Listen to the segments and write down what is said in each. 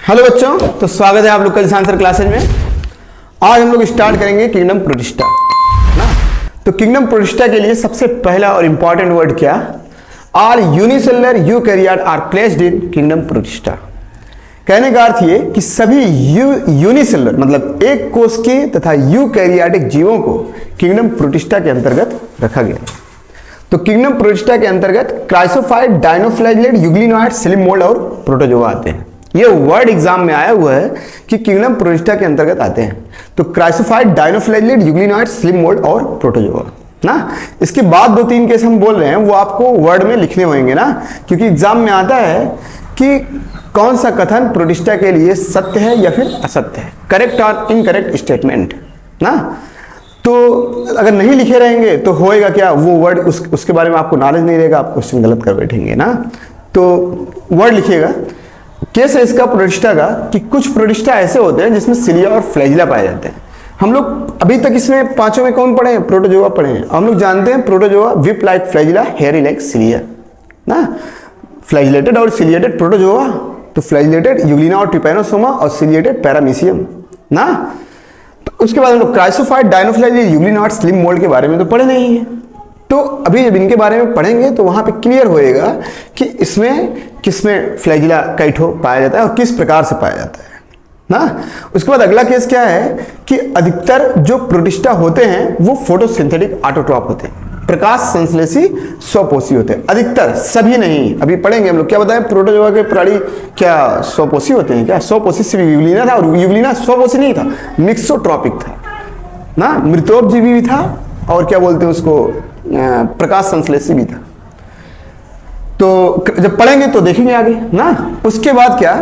Hello बच्चों, तो स्वागत है आप लोग का इस आंसर क्लासेज में। आज हम लोग स्टार्ट करेंगे किंगडम प्रोटिस्टा ना। तो किंगडम प्रोटिस्टा के लिए सबसे पहला और इंपॉर्टेंट वर्ड क्या, are unicellular eukaryote are placed in kingdom protista. कहने का अर्थ ये कि सभी यूनिसेलुलर मतलब एक कोष के तथा यूकैरियोटिक जीवों को किंगडम प्रोटिस्टा के अंतर्गत रखा गया। तो किंगडम प्रोटिस्टा के अंतर्गत क्राइसोफाइट, डायनोफ्लैजिलेट, यूग्लिनोइड, स्लिम मोल्ड और प्रोटोजोआ आते हैं। ये वर्ड एग्जाम में आया हुआ है कि किंगडम प्रोटिस्टा के अंतर्गत आते हैं। तो क्राइसोफाइट, डायनोफ्लैजिलेट, यूग्लिनोइड, स्लिम मोल्ड और प्रोटोजोआ ना। इसके बाद दो तीन केस हम बोल रहे हैं वो आपको वर्ड में लिखने होंगे ना, क्योंकि एग्जाम में आता है कि कौन सा कथन प्रोटिस्टा के लिए सत्य है या फिर असत्य है, करेक्ट और इनकरेक्ट स्टेटमेंट ना। तो अगर नहीं लिखे रहेंगे तो होएगा क्या, वो वर्ड उसके बारे में आपको नॉलेज नहीं रहेगा, आप क्वेश्चन गलत कर बैठेंगे ना। तो वर्ड लिखिएगा। केस है इसका प्रोटिस्टा का कि कुछ प्रोटिस्टा ऐसे होते हैं जिसमें सिलिया और फ्लैजिला पाए जाते हैं। हम लोग अभी तक इसमें पांचों में कौन पढ़े हैं, प्रोटोजोआ पढ़े हैं। हम लोग जानते हैं protozoa whip like flagella, hairy like cilia ना। फ्लैजिलेटेड और सिलिएटेड प्रोटोजोआ, तो फ्लैजिलेटेड यूग्लिना और ट्रिपैनोसोमा और सिलिएटेड पैरामीशियम ना। तो उसके बाद हम लोग क्राइसोफाइट, डायनोफ्लैजिलेट, यूग्लिनोइड, स्लिम मोल्ड के बारे में तो पढ़े नहीं है। तो अभी जब इनके बारे में पढ़ेंगे तो वहां पे क्लियर होएगा कि इसमें किसमें फ्लैजिला काइटो पाया जाता है और किस प्रकार से पाया जाता है ना। उसके बाद अगला केस क्या है कि अधिकतर जो प्रोटिस्टा होते हैं वो फोटोसिंथेटिक ऑटोट्रॉप होते हैं, प्रकाश संश्लेषी स्वपोषी होते हैं। अधिकतर, सभी नहीं। अभी पढ़ेंगे हम लोग क्या बताएं, प्रोटोजोआ के प्राणी क्या स्वपोषी होते हैं क्या? स्वपोषी सिर्फ यूग्लिना था, और यूग्लिना स्वपोषी नहीं था, मिक्सोट्रॉपिक था ना, मृतोपजीवी भी था और क्या बोलते हैं उसको, प्रकाश संश्लेषी भी था। तो जब पढ़ेंगे तो देखेंगे आगे ना। उसके बाद क्या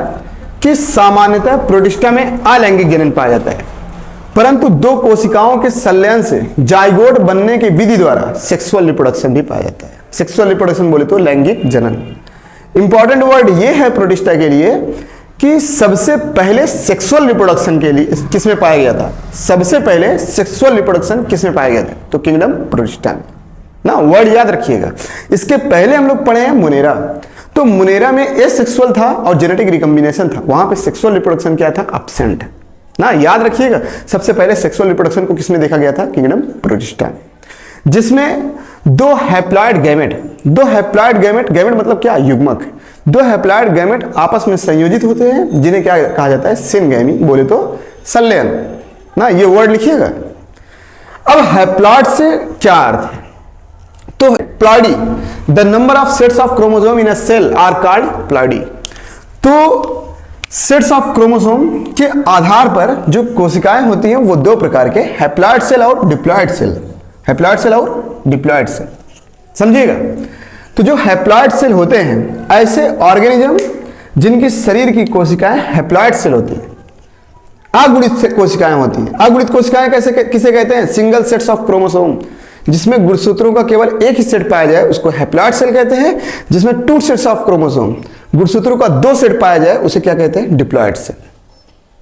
कि सामान्यतः प्रोटिस्टा में अलैंगिक जनन पाया जाता है, परंतु दो कोशिकाओं के संलयन से जाइगोट बनने की विधि द्वारा सेक्सुअल रिप्रोडक्शन भी पाया जाता है। सेक्सुअल रिप्रोडक्शन बोले तो लैंगिक जनन। इंपॉर्टेंट वर्ड ये है प्रोटिस्टा के लिए कि सबसे पहले सेक्सुअल रिप्रोडक्शन के लिए किसमें पाया गया था, सबसे पहले सेक्सुअल रिप्रोडक्शन किसमें पाया गया था, तो किंगडम प्रोटिस्टा में ना। वर्ड याद रखिएगा। इसके पहले हम लोग पढ़े हैं मुनेरा। तो मुनेरा में एसेक्सुअल था और जेनेटिक रिकॉम्बिनेशन था, वहां पे सेक्सुअल रिप्रोडक्शन क्या था, एब्सेंट ना। याद रखिएगा सबसे पहले सेक्सुअल रिप्रोडक्शन को किसमें देखा गया था, किंगडम प्रोटिस्टा में, जिसमें दो हैप्लॉइड गैमेट, गैमेट मतलब क्या, युग्मक, दो हैप्लॉइड गैमेट आपस में संयोजित होते हैं जिन्हें क्या कहा जाता है, सिनगैमी, बोले तो संलयन ना। ये वर्ड लिखिएगा। अब हैप्लॉइड से क्या अर्थ है, तो ploidy, the number of sets of chromosome in a cell are called ploidy. तो सेट्स ऑफ क्रोमोसोम के आधार पर जो कोशिकाएं होती हैं वो दो प्रकार के, हैप्लॉइड सेल और डिप्लॉइड सेल, हैप्लॉइड सेल और डिप्लॉइड सेल, समझिएगा। तो जो हैप्लॉइड सेल होते हैं ऐसे ऑर्गेनिज्म जिनकी शरीर की कोशिकाएं हैप्लॉइड सेल होती हैं, अगुणित कोशिकाएं होती हैं। अगुणित कोशिकाएं कैसे किसे कहते हैं, सिंगल सेट्स ऑफ क्रोमोसोम, जिसमें गुणसूत्रों का केवल एक ही सेट पाया जाए उसको हैप्लॉइड सेल कहते हैं। जिसमें टू सेट्स ऑफ क्रोमोसोम, गुणसूत्रों का दो सेट पाया जाए उसे क्या कहते हैं, डिप्लॉइड सेल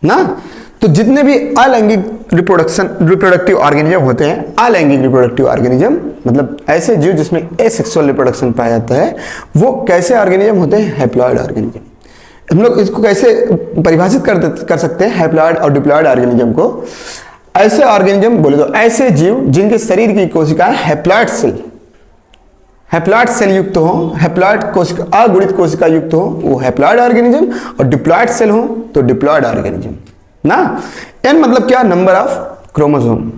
ना। तो जितने भी अलैंगिक रिप्रोडक्टिव ऑर्गेनिज्म होते हैं, अलैंगिक रिप्रोडक्टिव ऑर्गेनिज्म मतलब ऐसे जीव जिसमें एसेक्सुअल रिप्रोडक्शन पाया जाता है, वो कैसे ऑर्गेनिज्म होते हैं, हैप्लॉइड ऑर्गेनिज्म। हम लोग इसको कैसे परिभाषित कर सकते हैं हैप्लॉइड और डिप्लॉइड ऑर्गेनिज्म को, ऐसे ऑर्गेनिज्म बोले तो ऐसे जीव जिनके शरीर की कोशिकाएं हैप्लॉइड सेल युक्त हो, हैप्लॉइड कोशिका, अगुणित कोशिका युक्त हो, वो हैप्लॉइड ऑर्गेनिज्म, और डिप्लॉइड सेल हो तो डिप्लॉइड ऑर्गेनिज्म ना। एन मतलब क्या, नंबर ऑफ क्रोमोसोम।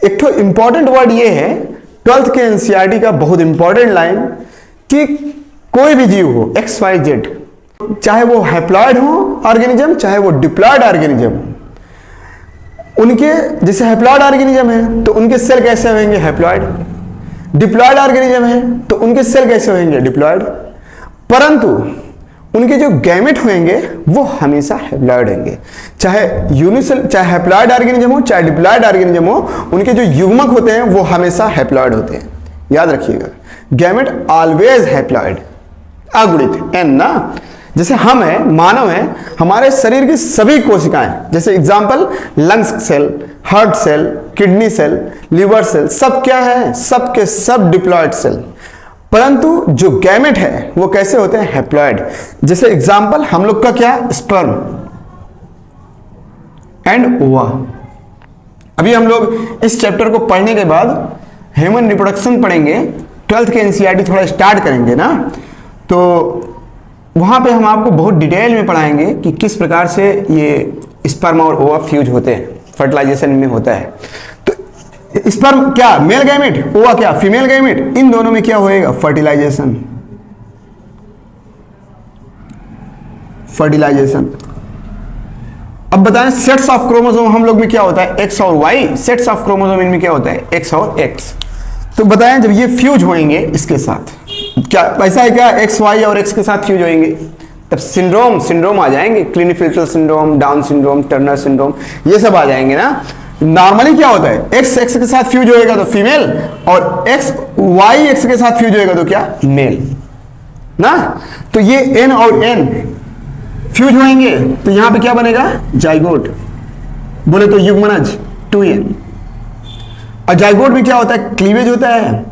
एक तो इंपॉर्टेंट वर्ड ये है 12th के एनसीईआरटी का बहुत इंपॉर्टेंट लाइन कि कोई भी जीव हो XYZ, चाहे वो हैप्लॉइड हो ऑर्गेनिज्म चाहे वो डिप्लॉइड ऑर्गेनिज्म, उनके जैसे हैप्लॉइड ऑर्गेनिज्म है तो उनके सेल कैसे होंगे, हैप्लॉइड। डिप्लॉइड ऑर्गेनिज्म है तो उनके सेल कैसे होंगे, डिप्लॉइड। परंतु उनके जो गैमेट होंगे वो हमेशा हैप्लॉइड होंगे, चाहे यूनिसेल, चाहे हैप्लॉइड ऑर्गेनिज्म हो चाहे डिप्लॉइड ऑर्गेनिज्म हो, उनके जो युग्मक होते हैं वो हमेशा हैप्लॉइड होते हैं। याद रखिएगा, गैमेट ऑलवेज हैप्लॉइड, अगुणित, एन ना। जैसे हम हैं, मानव हैं, हमारे शरीर की सभी कोशिकाएं, जैसे example lungs cell, heart cell, kidney cell, liver cell, सब क्या है, सब के सब डिप्लॉइड सेल। परंतु जो गैमेट है वो कैसे होते हैं, हैप्लॉइड। जैसे एग्जांपल हम लोग का क्या, स्पर्म एंड ओवा। अभी हम लोग इस चैप्टर को पढ़ने के बाद ह्यूमन रिप्रोडक्शन पढ़ेंगे, 12th के एनसीईआरटी थोड़ा स्टार्ट करेंगे ना, तो वहां पे हम आपको बहुत डिटेल में पढ़ाएंगे कि किस प्रकार से ये स्पर्म और ओवा फ्यूज होते हैं, फर्टिलाइजेशन में होता है। तो स्पर्म क्या मेल गैमेट, ओवा क्या फीमेल गैमेट, इन दोनों में क्या होएगा, फर्टिलाइजेशन। अब बताएं सेट्स ऑफ क्रोमोसोम हम लोग में क्या होता है, एक्स और वाई। सेट्स ऑफ क्रोमोसोम इनमें क्या होता है, एक्स और एक्स। तो बताएं जब ये फ्यूज होंगे इसके साथ, क्या ऐसा है क्या, एक्स वाई और एक्स के साथ फ्यूज होंगे, तब सिंड्रोम आ जाएंगे, Klinefelter syndrome, down syndrome, Turner syndrome, ये सब आ जाएंगे ना। नॉर्मली क्या होता है, एक्स एक्स के साथ फ्यूज होएगा तो फीमेल, और एक्स वाई एक्स के साथ फ्यूज होएगा तो क्या, मेल ना। तो ये एन और एन फ्यूज होंगे तो यहां पे क्या बनेगा, जाइगोट, बोले तो युग्मनज 2n। और जाइगोट में क्या होता है, क्लीवेज होता है,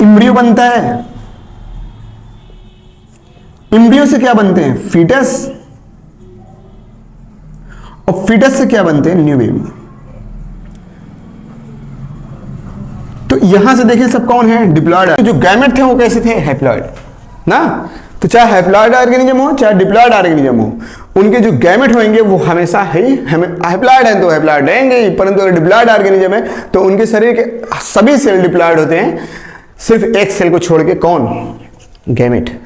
इम्ब्रियो बनता है। इम्ब्रियो से क्या बनते हैं, फीटस, और फीटस से क्या बनते हैं, न्यू बेबी। तो यहां से देखिए सब कौन है, डिप्लॉयड। जो गैमेट थे वो कैसे थे, हैप्लॉयड ना। तो चाहे हैप्लॉयड ऑर्गेनिज्म हो चाहे डिप्लॉयड ऑर्गेनिज्म हो, उनके जो गैमेट होंगे वो हमेशा ही हैप्लॉयड है तो हैप्लॉयड रहेंगे ही, परंतु अगर डिप्लॉयड ऑर्गेनिज्म है तो उनके शरीर के सभी सेल डिप्लॉयड होते हैं, सिर्फ एक सेल को छोड़ के, कौन, गैमेट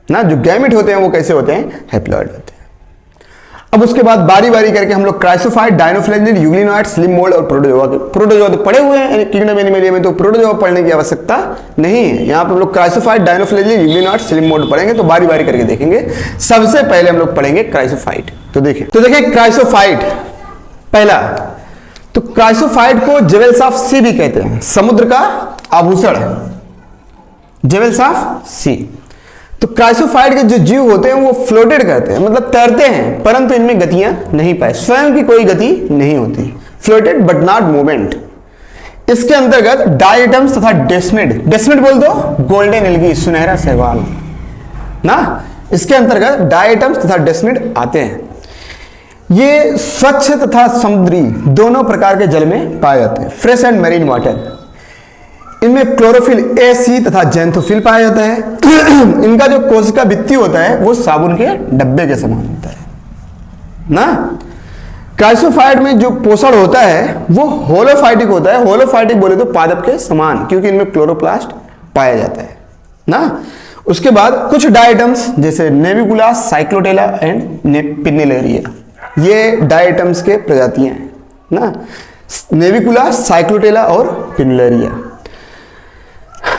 ना। जो गैमेट होते हैं वो कैसे होते हैं, हैप्लॉयड होते हैं। अब उसके बाद बारी बारी करके हम लोग क्राइसोफाइट, डायनोफ्लेजिलेट, यूग्लिनॉइड, स्लिम मोल्ड और प्रोटोजोआ तो पढ़े हुए हैं किंगडम एनिमलिया में, तो प्रोटोजोआ पढ़ने की आवश्यकता नहीं है। यहाँ पे हम लोग क्राइसोफाइट, डायनोफ्लेजिलेट, यूग्लिनॉइड, स्लिम मोल्ड पढ़ेंगे, तो बारी बारी करके देखेंगे। सबसे पहले हम लोग पढ़ेंगे क्राइसोफाइट। तो देखिए क्राइसोफाइट पहला, तो क्राइसोफाइट को जेवेल्स ऑफ सी भी कहते हैं, समुद्र का आभूषण, जेवेल्स ऑफ सी। तो क्राइसोफाइट के जो जीव होते हैं वो फ्लोटेड करते हैं, मतलब तैरते हैं, परंतु इनमें गतियां नहीं पाए, स्वयं की कोई गति नहीं होती, फ्लोटेड बट नॉट मूवमेंट। इसके अंतर्गत डायटम्स तथा डेस्मिड बोल दो, गोल्डन एल्गी, सुनहरा शैवाल ना। इसके अंतर्गत डायटम्स तथा डेस्मिड आते हैं। ये स्वच्छ तथा समुद्री दोनों प्रकार के जल में पाए जाते हैं, फ्रेश एंड मरीन वाटर। इनमें क्लोरोफिल ए, सी तथा जैंथोफिल पाया जाता है। इनका जो कोशिका भित्ति होता है वो साबुन के डब्बे के समान होता है ना। क्राइसोफाइट में जो पोषण होता है वो होलोफाइटिक होता है। होलोफाइटिक बोले तो पादप के समान, क्योंकि इनमें क्लोरोप्लास्ट पाया जाता है ना। उसके बाद कुछ डायटम्स जैसे नेविकुला, साइक्लोटेला एंड पिनेलेरिया, ये डायटम्स के प्रजातियां हैं ना, नेविकुला, साइक्लोटेला और पिनेलेरिया।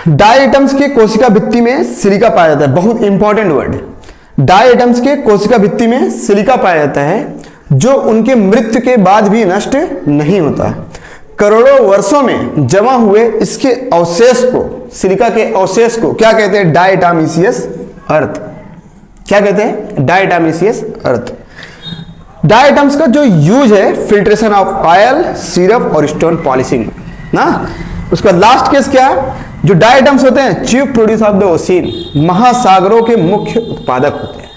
डायटम्स के कोशिका भित्ति में सिलिका पाया जाता है, बहुत इंपॉर्टेंट वर्ड। डायटम्स के कोशिका भित्ति में सिलिका पाया जाता है, जो उनके मृत्यु के बाद भी नष्ट नहीं होता। करोड़ों वर्षों में जमा हुए इसके अवशेष को, सिलिका के अवशेष को क्या कहते हैं, डायटामीसियस अर्थ। क्या कहते हैं, डायटामीसियस अर्थ। डायटम्स का जो यूज है फिल्ट्रेशन ऑफ ऑयल, सिरप और स्टोन पॉलिशिंग ना। उसका लास्ट केस क्या है, जो डायटम्स होते हैं chief produce of the ocean, महासागरों के मुख्य उत्पादक होते हैं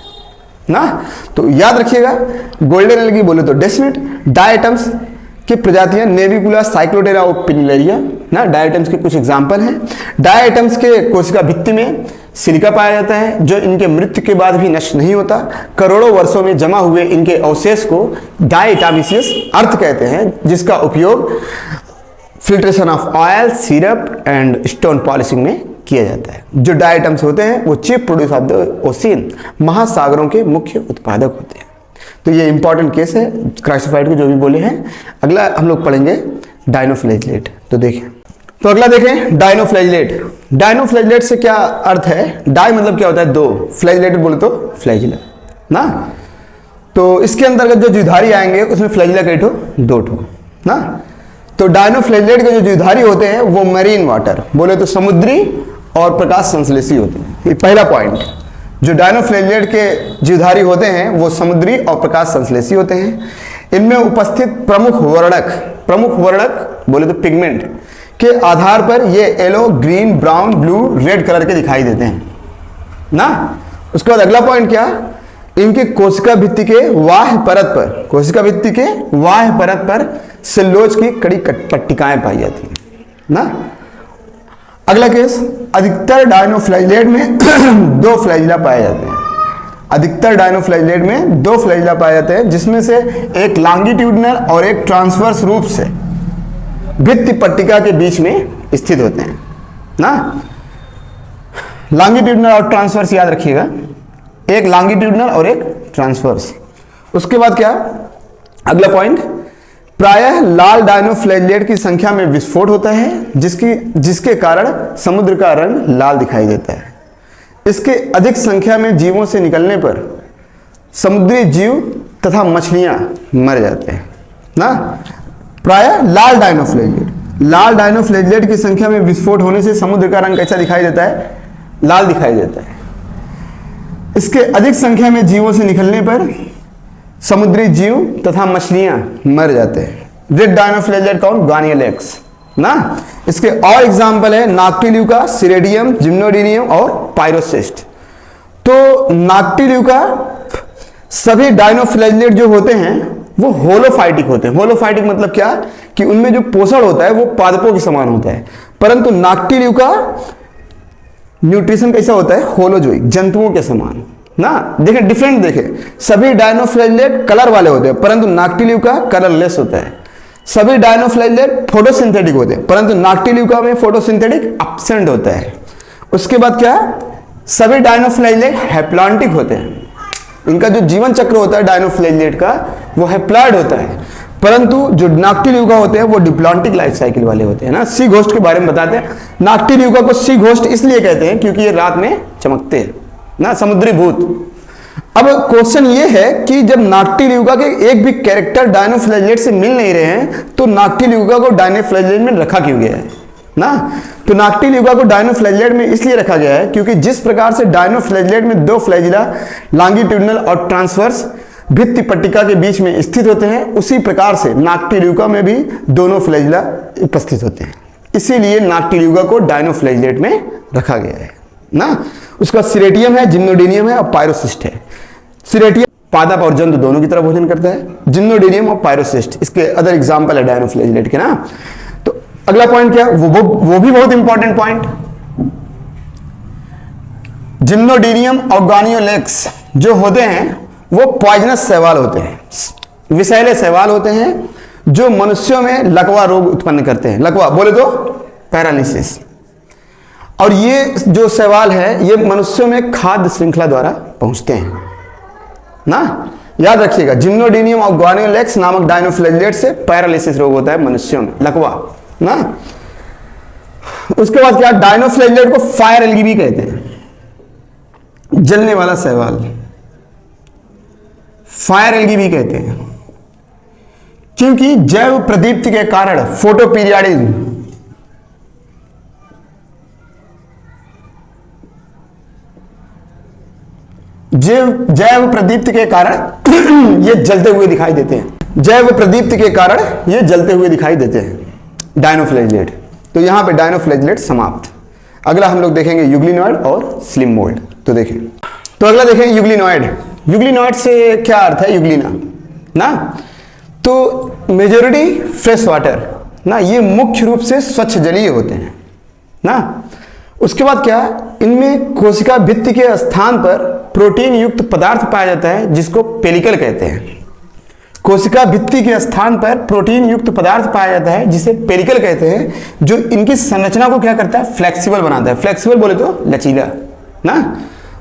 ना। तो याद रखिएगा, गोल्डन एल्गी बोले तो डेस्मिड, डायटम्स की प्रजातियां नेविकुला, साइक्लोटेरा और पिनेलेरिया ना, डायटम्स के कुछ एग्जांपल हैं। डायटम्स के कोशिका भित्ति में सिलिका पाया जाता है, जो इनके मृत्यु के बाद भी नष्ट नहीं होता। करोड़ों वर्षों में जमा हुए इनके अवशेष को डायटामीसियस अर्थ कहते हैं, जिसका उपयोग filtration of oil, syrup and stone polishing में किया जाता है। जो डायटम्स होते हैं वो chief produce of the ocean, महासागरों के मुख्य उत्पादक होते हैं। तो ये इंपॉर्टेंट केस है क्राइसोफाइट को जो भी बोले हैं। अगला हम लोग पढ़ेंगे डायनोफ्लैजिलेट। तो देखें, तो अगला देखें डायनोफ्लैजिलेट। डायनोफ्लैजिलेट से क्या अर्थ है, डाई मतलब क्या होता है, दो, फ्लैजिलेटेड बोले तो फ्लैजिला ना। तो इसके अंतर्गत जो द्विधारी आएंगे उसमें फ्लैजिला कई ठो, दो ठो ना। तो डायनोफ्लैजिलेट के जो द्विधारी होते हैं वो मरीन वाटर बोले तो समुद्री और प्रकाश संश्लेषी होते हैं। ये पहला पॉइंट, जो डायनोफ्लैजिलेट के द्विधारी होते हैं वो समुद्री और प्रकाश संश्लेषी होते हैं। इनमें उपस्थित प्रमुख वर्णक बोले तो पिगमेंट, के आधार पर ये yellow, green, brown, blue, red colour के दिखाई देते हैं ना। उसके बाद अगला पॉइंट क्या, इनके कोशिका भित्ति के बाह्य परत पर, कोशिका भित्ति के बाह्य परत पर सेलुलोज की कड़ी पट्टिकाएं पाई जाती हैं ना। अगला केस, अधिकतर डायनोफ्लैजिलेट में दो फ्लैजिला पाए जाते हैं। अधिकतर डायनोफ्लैजिलेट में दो फ्लैजिला पाए जाते हैं, जिसमें से एक लॉन्गिट्यूडिनल और एक ट्रांसवर्स रूप से भित्ति पट्टिका के बीच में स्थित होते हैं ना। लॉन्गिट्यूडिनल और ट्रांसवर्स याद रखिएगा, एक लॉन्गिट्यूडिनल और एक ट्रांसवर्स। उसके बाद क्या, अगला पॉइंट, प्रायः लाल डायनोफ्लैजिलेट की संख्या में विस्फोट होता है जिसके कारण समुद्र का रंग लाल दिखाई देता है। इसके अधिक संख्या में जीवों से निकलने पर समुद्री जीव तथा मछलियां मर जाते हैं ना। प्रायः लाल डायनोफ्लैजिलेट की संख्या में विस्फोट होने से समुद्र का रंग कैसा दिखाई देता है, लाल दिखाई देता है। इसके अधिक संख्या में जीवों से निकलने पर समुद्री जीव तथा मछलियां मर जाते हैं। रेड डायनोफ्लैजिलेट कौन, गानियोलेक्स ना। इसके और एग्जाम्पल है नाक्टिल्यूका, सिरेडियम, जिम्नोडीनियम और पायरोसिस्ट। तो नाक्टिल्यूका, सभी डायनोफ्लैजिलेट जो होते हैं वो होलोफाइटिक होते हैं। होलोफाइटिक मतलब क्या, कि उनमें जो पोषण होता है वो पादपों के समान होता है, परंतु नाक्टिल्यूका न्यूट्रिशन कैसा होता है, होलोजोइक, जंतुओं के समान ना। देखें डिफरेंट, देखें सभी डायनोफ्लैजिलेट कलर वाले होते हैं परंतु नाक्टिल्यूका कलरलेस होता है। सभी डायनोफ्लैजिलेट फोटोसिंथेटिक होते हैं परंतु नाक्टिल्यूका में फोटोसिंथेटिक एब्सेंट होता है। उसके बाद क्या, सभी डायनोफ्लैजिलेट हैप्लॉन्टिक होते हैं। इनका जो जीवन चक्र होता है डायनोफ्लैजिलेट का वो हैप्लॉइड होता है, परंतु जो नाक्टिल्यूका होते हैं वो डिप्लॉन्टिक लाइफ साइकिल वाले होते हैं ना। सी घोस्ट के बारे में बताते हैं। नाक्टिल्यूका को सी घोस्ट इसलिए कहते हैं क्योंकि ये रात में चमकते हैं ना, समुद्री भूत। अब क्वेश्चन ये है कि जब नाक्टिल्यूका के एक भी कैरेक्टर डायनोफ्लैजिलेट से मिल नहीं रहे हैं तो नाक्टिल्यूका को डायनोफ्लैजिलेट में रखा क्यों गया है ना। तो नाक्टिल्यूका को डायनोफ्लैजिलेट में इसलिए रखा गया है क्योंकि जिस प्रकार से डायनोफ्लैजिलेट में दो फ्लैजिला लॉन्गिट्यूडिनल और ट्रांसवर्स भित्ति पट्टिका के बीच में स्थित होते हैं, उसी प्रकार से नाक्टिल्यूका में भी दोनों फ्लैजिला उपस्थित होते हैं। इसीलिए नाक्टिल्यूका को डायनोफ्लैजिलेट में रखा गया है ना। उसका सिरेटियम है, जिम्नोडीनियम है और पायरोसिस्ट है। सिरेटियम पादप और जंतु दोनों की तरह भोजन करता है, जिम्नोडीनियम और पायरोसिस्ट इसके अदर एग्जाम्पल है डायनोफ्लैजिलेट के ना। तो अगला पॉइंट क्या, वो भी बहुत इंपॉर्टेंट पॉइंट, जिम्नोडीनियम और गानियोलेक्स जो होते हैं वो पॉइजनस शैवाल होते हैं, विषैले शैवाल होते हैं जो मनुष्यों में लकवा रोग उत्पन्न करते हैं। लकवा बोले तो पैरालिसिस। और ये जो शैवाल है ये मनुष्यों में खाद्य श्रृंखला द्वारा पहुंचते हैं ना। याद रखिएगा, जिम्नोडीनियम और गानियोलेक्स नामक डायनोफ्लैजिलेट से पैरालिसिस रोग होता है मनुष्यों में, लकवा ना। उसके बाद क्या, डायनोफ्लैजिलेट को फायर एल्गी भी कहते हैं, जलने वाला शैवाल, फायर एल्गी भी कहते हैं, क्योंकि जैव प्रदीप्ति के कारण फोटोपीरियडिज्म जैव प्रदीप्ति के कारण ये जलते हुए दिखाई देते हैं। जैव प्रदीप्ति के कारण ये जलते हुए दिखाई देते हैं डायनोफ्लैजिलेट। तो यहां पे डायनोफ्लैजिलेट समाप्त। अगला हम लोग देखेंगे युग्लिनॉइड और स्लिम मोल्ड। तो देखें, तो अगला देखें युग्लिनॉइड। युग्लिनॉइड से क्या अर्थ है, युग्लिना ना। तो मेजॉरिटी फ्रेश वाटर ना, ये मुख्य रूप से स्वच्छ जलीय होते हैं ना। उसके बाद क्या, इनमें कोशिका भित्ति के स्थान पर प्रोटीन युक्त पदार्थ पाया जाता है जिसको पेलिकल कहते हैं। कोशिका भित्ति के स्थान पर प्रोटीन युक्त पदार्थ पाया जाता है जिसे पेलिकल कहते हैं, जो इनकी संरचना को क्या करता है, फ्लेक्सिबल बनाता है। फ्लेक्सिबल बोले तो लचीला ना।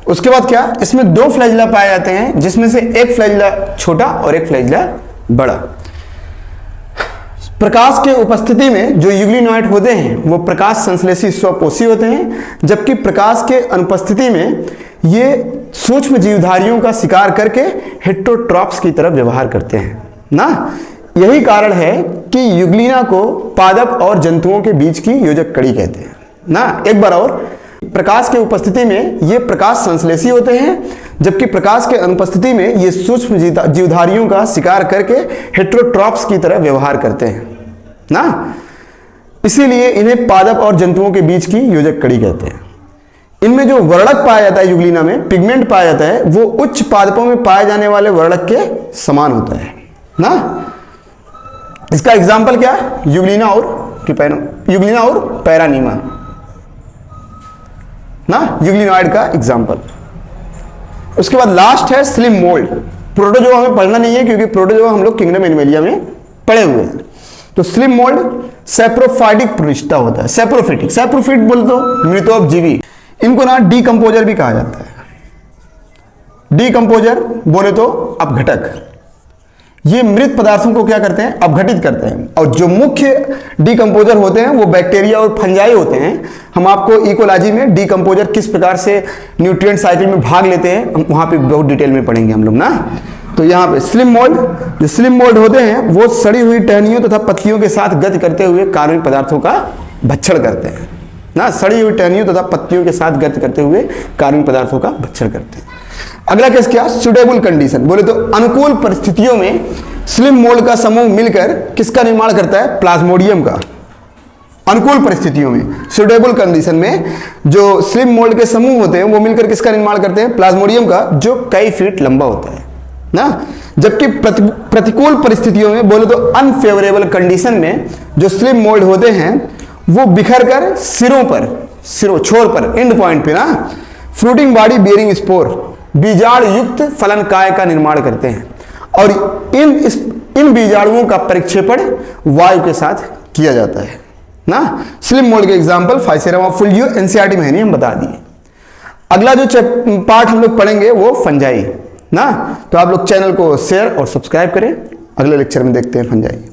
उसके बाद क्या, इसमें दो फ्लैजिला पाए जाते हैं जिसमें से एक फ्लैजिला छोटा और एक फ्लैजिला बड़ा। प्रकाश के उपस्थिति में जो युग्लिनॉइड होते हैं वो प्रकाश संश्लेषी स्वपोषी होते हैं, जबकि प्रकाश के अनुपस्थिति में ये सूक्ष्म जीवधारियों का शिकार करके हेटेरोट्रॉप्स की तरह व्यवहार करते हैं ना। यही कारण है कि युग्लिना को पादप और जंतुओं के बीच की योजक कड़ी कहते हैं ना। एक बार और, प्रकाश के उपस्थिति में ये प्रकाश संश्लेषी होते हैं, जबकि प्रकाश के अनुपस्थिति में ये सूक्ष्म जीवधारियों का शिकार करके हेटेरोट्रॉप्स की तरह व्यवहार करते हैं ना। इसीलिए इन्हें पादप और जंतुओं के बीच की योजक कड़ी कहते हैं। इनमें जो वर्णक पाया जाता है, यूग्लिना में पिगमेंट पाया जाता है, वो उच्च पादपों में पाए जाने वाले वर्णक के समान होता है ना। इसका एग्जाम्पल क्या है? यूग्लिना और पैरानीमा ना, यूग्लिनॉइड का एग्जाम्पल। उसके बाद लास्ट है स्लिम मोल्ड। प्रोटोजोआ हमें पढ़ना नहीं है क्योंकि प्रोटोजोआ हम लोग किंगडम एनिमेलिया में पढ़े हुए हैं। तो स्लिम मोल्ड सैप्रोफाइटिक प्रोटिस्टा होता है। सैप्रोफिट बोल दो मृतोपजीवी। इनको ना डीकंपोजर भी कहा जाता है। डीकंपोजर बोले तो अपघटक। ये मृत पदार्थों को क्या करते हैं? अपघटित करते हैं। और जो मुख्य डीकंपोजर होते हैं वो बैक्टीरिया और फंजाई होते हैं। हम आपको इकोलॉजी में डीकंपोजर किस प्रकार से न्यूट्रिएंट साइकिल में भाग लेते हैं वहां पे बहुत डिटेल में पढ़ेंगे हम लोग ना। तो यहाँ पे स्लिम मोल्ड, जो स्लिम मोल्ड होते हैं वो सड़ी हुई टहनियों तथा पत्तियों के साथ गति करते हुए कार्बनिक पदार्थों का भक्षण करते हैं ना। सड़ी हुई टहनियों तथा पत्तियों के साथ गति करते हुए कार्बनिक पदार्थों का भक्षण करते हैं। अगला केस क्या? Suitable condition. बोले तो अनुकूल परिस्थितियों में स्लिम मोल्ड का समूह मिलकर किसका निर्माण करता है? प्लाज्मोडियम का। अनुकूल परिस्थितियों में, सुटेबल कंडीशन में जो स्लिम मोल्ड के समूह होते हैं वो मिलकर किसका निर्माण करते हैं? प्लाज्मोडियम का, जो कई फीट लंबा होता है ना। जबकि प्रतिकूल परिस्थितियों में बोले तो अनफेवरेबल कंडीशन में जो स्लिम मोल्ड होते हैं वो बिखर कर छोर पर एंड पॉइंट पे ना फ्रूटिंग बॉडी बियरिंग स्पोर, बीजाणु युक्त फलनकाय का निर्माण करते हैं। और इन बीजाणुओं का परिक्षेपण वायु के साथ किया जाता है ना। स्लिम मोल्ड के एग्जांपल फाइसेरामा फुल्जियो, एनसीईआरटी में नहीं हम बता दिए। अगला जो पार्ट हम लोग पढ़ेंगे वो फंजाई ना। तो आप लोग चैनल को शेयर और सब्सक्राइब करें। अगले लेक्चर में देखते हैं फंजाई।